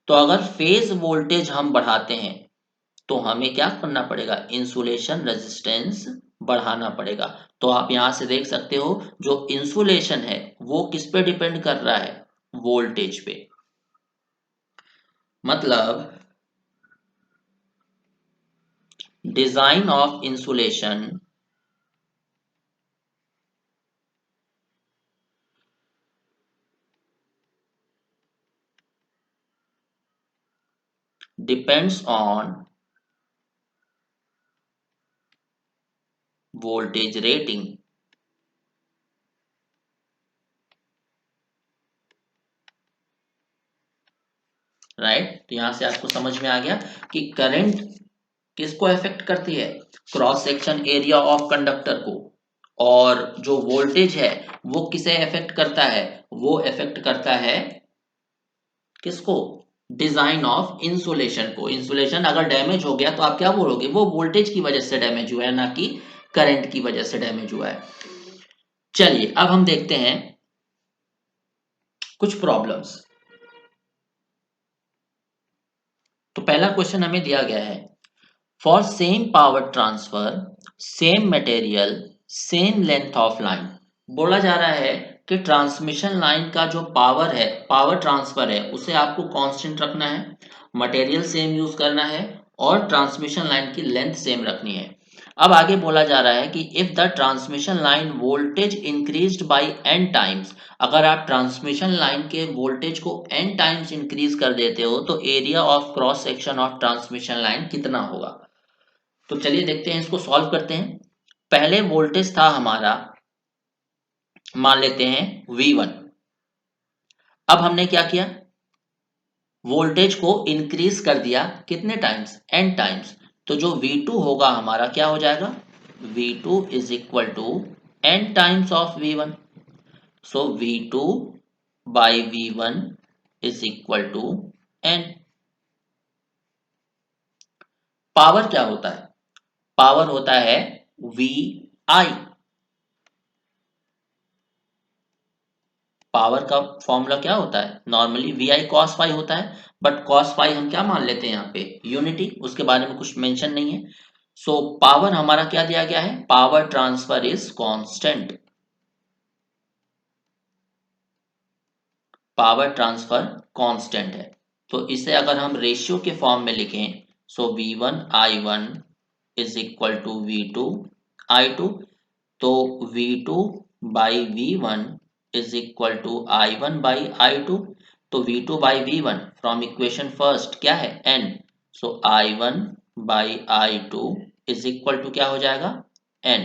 Speaker 1: तो अगर फेज वोल्टेज हम बढ़ाते हैं तो हमें क्या करना पड़ेगा? इंसुलेशन रेजिस्टेंस बढ़ाना पड़ेगा। तो आप यहां से देख सकते हो जो इंसुलेशन है वो किस पे डिपेंड कर रहा है? वोल्टेज पे। मतलब design of insulation depends on voltage rating, right. तो यहां से आपको समझ में आ गया कि करंट किसको अफेक्ट करती है, cross section area of conductor को, और जो वोल्टेज है वो किसे अफेक्ट करता है, वो अफेक्ट करता है किसको, डिजाइन ऑफ इंसुलेशन को। इंसुलेशन अगर डैमेज हो गया तो आप क्या बोलोगे, वो वोल्टेज की वजह से डैमेज हुआ है, ना कि करंट की वजह से डैमेज हुआ है। चलिए अब हम देखते हैं कुछ प्रॉब्लम्स। तो पहला क्वेश्चन हमें दिया गया है, for same power transfer, same material, same length of line. बोला जा रहा है कि ट्रांसमिशन लाइन का जो पावर है, पावर ट्रांसफर है, उसे आपको कांस्टेंट रखना है, मटेरियल सेम यूज करना है, और ट्रांसमिशन लाइन की लेंथ सेम रखनी है। अब आगे बोला जा रहा है कि if the transmission line voltage increased by n times, अगर आप ट्रांसमिशन लाइन के वोल्टेज को n टाइम्स इंक्रीज कर देते हो तो area of cross section of transmission line कितना होगा। तो चलिए देखते हैं, इसको सॉल्व करते हैं। पहले वोल्टेज था हमारा, मान लेते हैं V1। अब हमने क्या किया, वोल्टेज को इंक्रीज कर दिया कितने टाइम्स, n टाइम्स। तो जो V2 होगा हमारा क्या हो जाएगा, V2 is equal to n times of V1। So V2 by V1 is equal to n। Power क्या होता है, पावर होता है VI। पावर का फॉर्मूला क्या होता है, नॉर्मली VI cos फाई होता है, बट cos फाई हम क्या मान लेते हैं यहाँ पे, यूनिटी, उसके बारे में कुछ मेंशन नहीं है। सो पावर हमारा क्या दिया गया है, power transfer is constant, power transfer constant है। तो इसे अगर हम रेशियो के फॉर्म में लिखें, सो V1I1 is equal to V2I2। तो V2 by V1 is equal to I1 by I2। तो V2 by V1 from equation first क्या है, n। So I1 by I2 is equal to क्या हो जाएगा, n।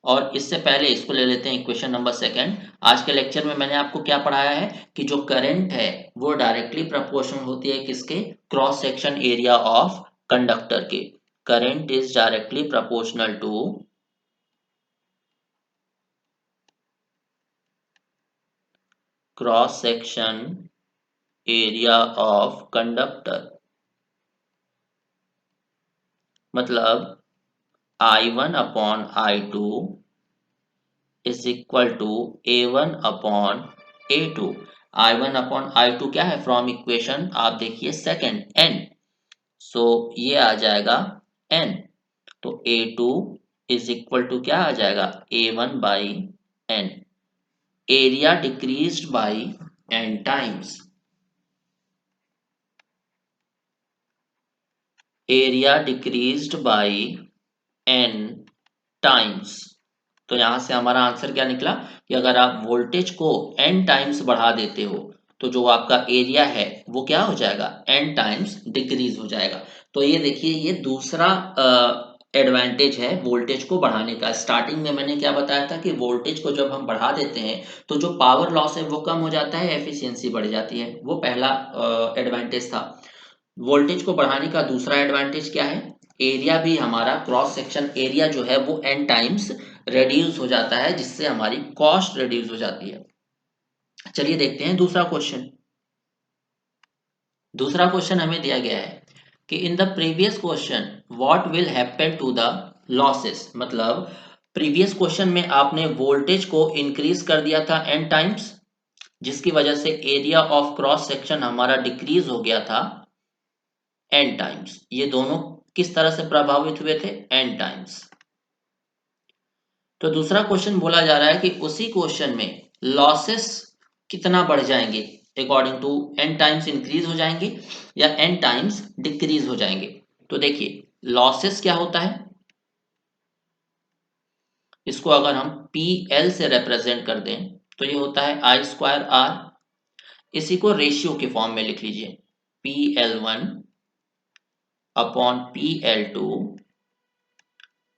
Speaker 1: और इससे पहले इसको ले लेते हैं इक्वेशन नंबर सेकंड। आज के लेक्चर में मैंने आपको क्या पढ़ाया है कि जो करंट है वो डायरेक्टली प्रोपोर्शनल होती है किसके, cross section area of conductor के। Current is directly proportional to cross section area of conductor. मतलब I1 upon I2 is equal to A1 upon A2। I1 upon I2 क्या है, फ्रॉम इक्वेशन आप देखिए second n। सो ये आ जाएगा n। तो A2 is equal to क्या आ जाएगा, A1 by n। Area decreased by n times, area decreased by n times. तो यहां से हमारा आंसर क्या निकला कि अगर आप वोल्टेज को n टाइम्स बढ़ा देते हो तो जो आपका एरिया है वो क्या हो जाएगा, n टाइम्स डिक्रीज हो जाएगा। तो ये देखिए, ये दूसरा एडवांटेज है वोल्टेज को बढ़ाने का। स्टार्टिंग में मैंने क्या बताया था कि वोल्टेज को जब हम बढ़ा देते हैं तो जो पावर लॉस है वो कम हो जाता है, एफिशिएंसी बढ़ जाती है। वो पहला एडवांटेज था। वोल्टेज को बढ़ाने का दूसरा एडवांटेज क्या है, एरिया भी हमारा, क्रॉस सेक्शन एरिया जो है वो n टाइम्स रेड्यूस हो जाता है, जिससे हमारी कॉस्ट रेड्यूस हो जाती है। चलिए देखते हैं दूसरा क्वेश्चन। दूसरा क्वेश्चन हमें दिया गया है कि in the previous question what will happen to the losses. मतलब प्रीवियस क्वेश्चन में आपने वोल्टेज को इंक्रीज कर दिया था n टाइम्स, जिसकी वजह से एरिया ऑफ क्रॉस सेक्शन हमारा डिक्रीज हो गया था n टाइम्स। ये दोनों किस तरह से प्रभावित हुए थे, n टाइम्स। तो दूसरा क्वेश्चन बोला जा रहा है कि उसी क्वेश्चन में लॉसेस कितना बढ़ जाएंगे, according to n times increase हो जाएंगे या n टाइम्स डिक्रीज हो जाएंगे। तो देखिए लॉसेस क्या होता है, इसको अगर हम PL से रिप्रेजेंट कर दें तो ये होता है I स्क्वायर R। इसी को रेशियो के फॉर्म में लिख लीजिए, PL1 upon PL2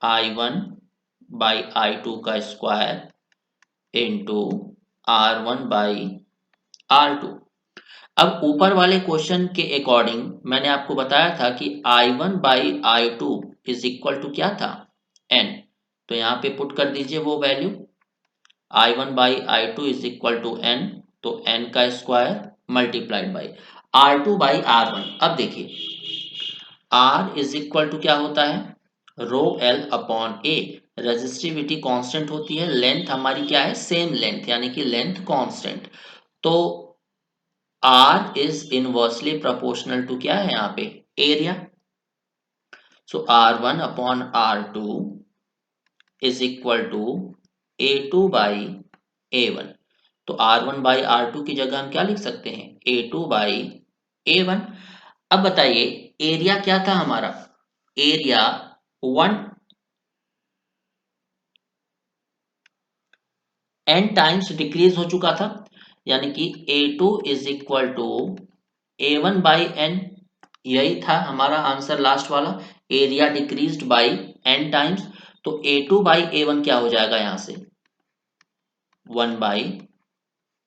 Speaker 1: I1 by I2 का square into R1 by R2। अब ऊपर वाले क्वेश्चन के अकॉर्डिंग मैंने आपको बताया था कि I1 by I2 is equal to क्या था, n। तो यहाँ पे पुट कर दीजिए वो value, I1 by I2 is equal to n, तो n का square multiplied by R2 by R1। अब देखिए R इज इक्वल टू क्या होता है रो L upon A, resistivity constant होती है, लेंथ हमारी क्या है सेम लेंथ यानी कि लेंथ कांस्टेंट, तो R is inversely proportional to क्या है यहाँ पे area. So R1 upon R2 is equal to A2 by A1। तो R1 बाई R2 की जगह हम क्या लिख सकते हैं A2 बाई A1। अब बताइए एरिया क्या था हमारा, एरिया 1 n टाइम्स डिक्रीज हो चुका था, यानी कि A2 is equal to A1 by n, यही था हमारा आंसर लास्ट वाला, area decreased by n times. तो A2 बाई A1 क्या हो जाएगा यहाँ से 1 बाई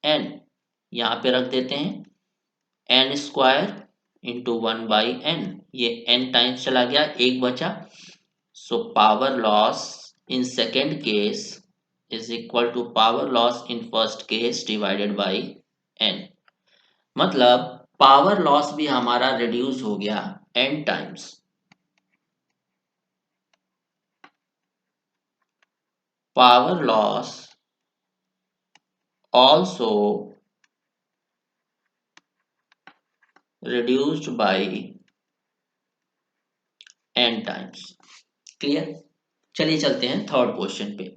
Speaker 1: n, यहाँ पे रख देते हैं n square into 1 by n, ये n टाइम्स चला गया एक बचा। So power loss in second case is equal to power loss in first case divided by n। मतलब पावर लॉस भी हमारा रिड्यूस हो गया n times. Power loss also reduced by n times. Clear, चलिए चलते हैं थर्ड क्वेश्चन पे।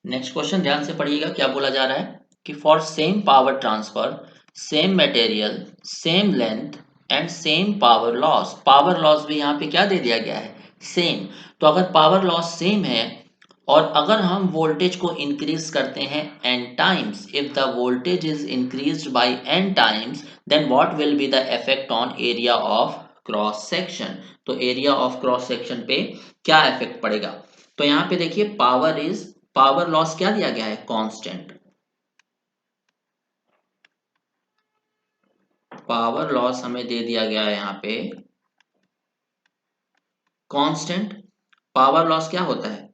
Speaker 1: Next question ध्यान से पढ़िएगा, क्या बोला जा रहा है कि for same power transfer same material same length and same power loss, power loss भी यहाँ पे क्या दे दिया गया है सेम। तो अगर पावर लॉस सेम है और अगर हम वोल्टेज को इंक्रीज करते हैं n times, if the voltage is increased by n times then what will be the effect on area of cross section. तो एरिया ऑफ क्रॉस सेक्शन पे क्या इफेक्ट पड़ेगा, तो यहाँ पे देखिए पावर लॉस क्या दिया गया है कांस्टेंट, पावर लॉस हमें दे दिया गया है यहाँ पे कांस्टेंट। पावर लॉस क्या होता है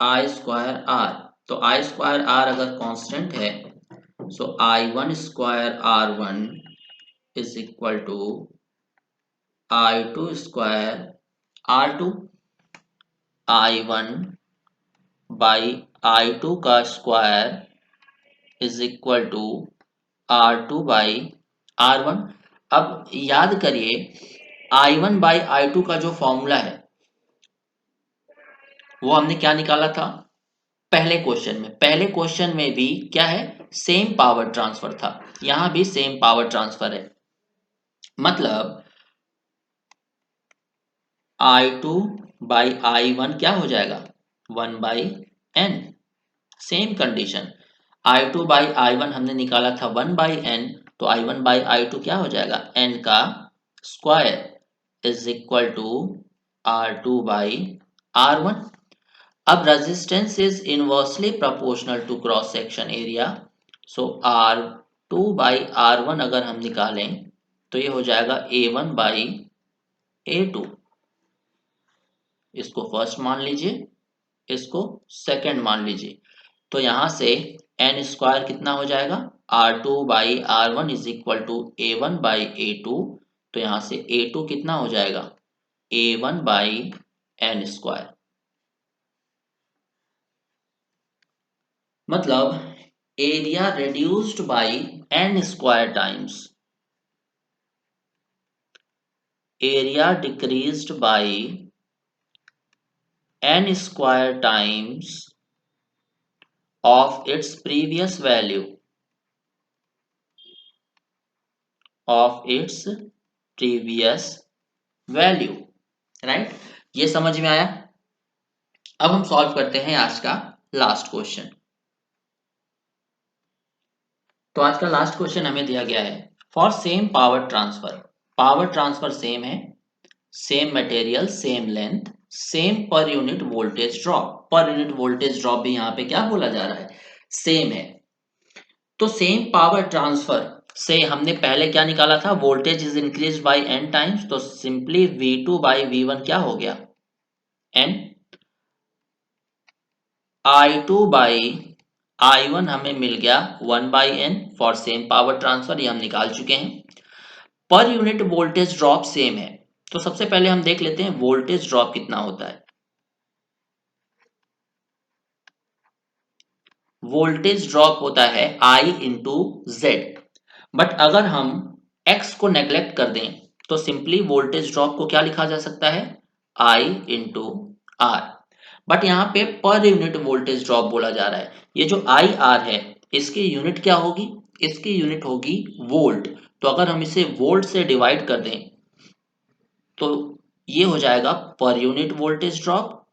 Speaker 1: आई स्क्वायर आर, तो आई स्क्वायर आर अगर कांस्टेंट है so I1 square R1 is equal to I2 square R2। I1 by I2 का square is equal to R2 by R1। अब याद करिए I1 बाई I2 का जो फॉर्मूला है वो हमने क्या निकाला था पहले क्वेश्चन में, पहले क्वेश्चन में भी क्या है सेम पावर ट्रांसफर था, यहां भी सेम पावर ट्रांसफर है, मतलब I2 बाई I1 क्या हो जाएगा 1 by n। Same condition I2 by I1 हमने निकाला था 1 बाई n, तो I1 बाई I2 क्या हो जाएगा n का square is equal to R2 by R1। अब resistance is inversely proportional to cross section area, so R2 by R1 अगर हम निकालें तो ये हो जाएगा A1 बाई A2, इसको फर्स्ट मान लीजिए इसको सेकंड मान लीजिए, तो यहां से n स्क्वायर कितना हो जाएगा R2 by R1 is equal to A1 by A2, तो यहां से A2 कितना हो जाएगा A1 बाई n स्क्वायर। मतलब area reduced by n square times, area decreased by n square times of its previous value, of its previous value, right, ये समझ में आया। अब हम सॉल्व करते हैं आज का लास्ट क्वेश्चन। तो आज का लास्ट क्वेश्चन हमें दिया गया है for same power transfer, power transfer same है, same material, same length, same per unit voltage drop. Per unit voltage drop भी यहाँ पे क्या बोला जा रहा है, सेम है। तो सेम पावर ट्रांसफर से हमने पहले क्या निकाला था, voltage is increase by n times, तो सिंपली V2 बाई V1 क्या हो गया, n। I2 बाई I1 हमें मिल गया 1 by n for same power transfer, ये हम निकाल चुके हैं। पर यूनिट वोल्टेज ड्रॉप सेम है, तो सबसे पहले हम देख लेते हैं वोल्टेज ड्रॉप कितना होता है। वोल्टेज ड्रॉप होता है I इंटू जेड, बट अगर हम x को नेग्लेक्ट कर दें तो सिंपली वोल्टेज ड्रॉप को क्या लिखा जा सकता है, I इंटू आर। बट यहाँ पे पर यूनिट वोल्टेज ड्रॉप बोला जा रहा है। ये जो आई आर है इसकी यूनिट क्या होगी, इसकी यूनिट होगी वोल्ट। तो अगर हम इसे वोल्ट से डिवाइड कर दें तो ये हो जाएगा पर यूनिट वोल्टेज ड्रॉप,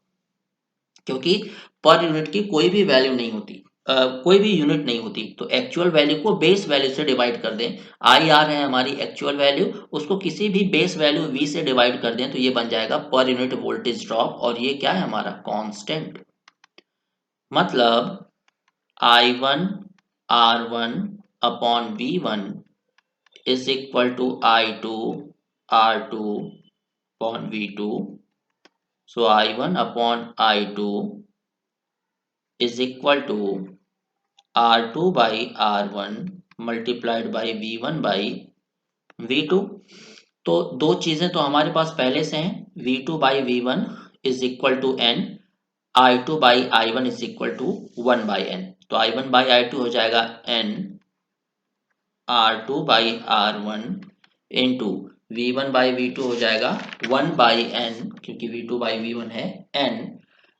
Speaker 1: क्योंकि पर यूनिट की कोई भी वैल्यू नहीं होती, कोई भी यूनिट नहीं होती, तो एक्चुअल वैल्यू को बेस वैल्यू से डिवाइड कर दें। आई आर है हमारी एक्चुअल वैल्यू, उसको किसी भी बेस वैल्यू वी से डिवाइड कर दें तो ये बन जाएगा पर यूनिट वोल्टेज ड्रॉप, और ये क्या है हमारा कांस्टेंट। मतलब I one R one upon V one is equal to I two R two upon V two. So I one upon I two is equal to R2 by R1 multiplied by V1 by V2। तो दो चीजें तो हमारे पास पहले से हैं, V2 by V1 is equal to N, I2 by I1 is equal to 1 by N। तो I1 by I2 हो जाएगा N R2 by R1 into V1 by V2 हो जाएगा 1 by N, क्योंकि V2 by V1 है N।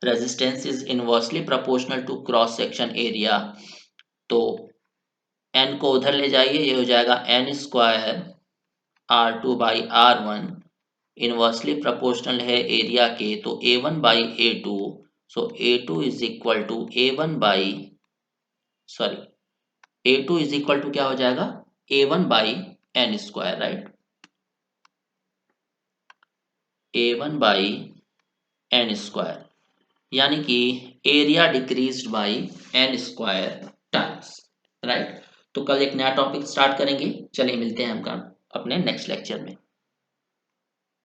Speaker 1: Resistance is inversely proportional to cross section area, तो n को उधर ले जाइए, ये हो जाएगा n square R2 by R1, inversely proportional है एरिया के, तो A1 by A2। So A2 is equal to A1 by, sorry A2 is equal to क्या हो जाएगा, A1 by n square, right, A1 by n square, यानी कि area decreased by n square times, right. तो कल एक नया topic start करेंगे, चलिए मिलते हैं हम अपने नेक्स्ट लेक्चर में।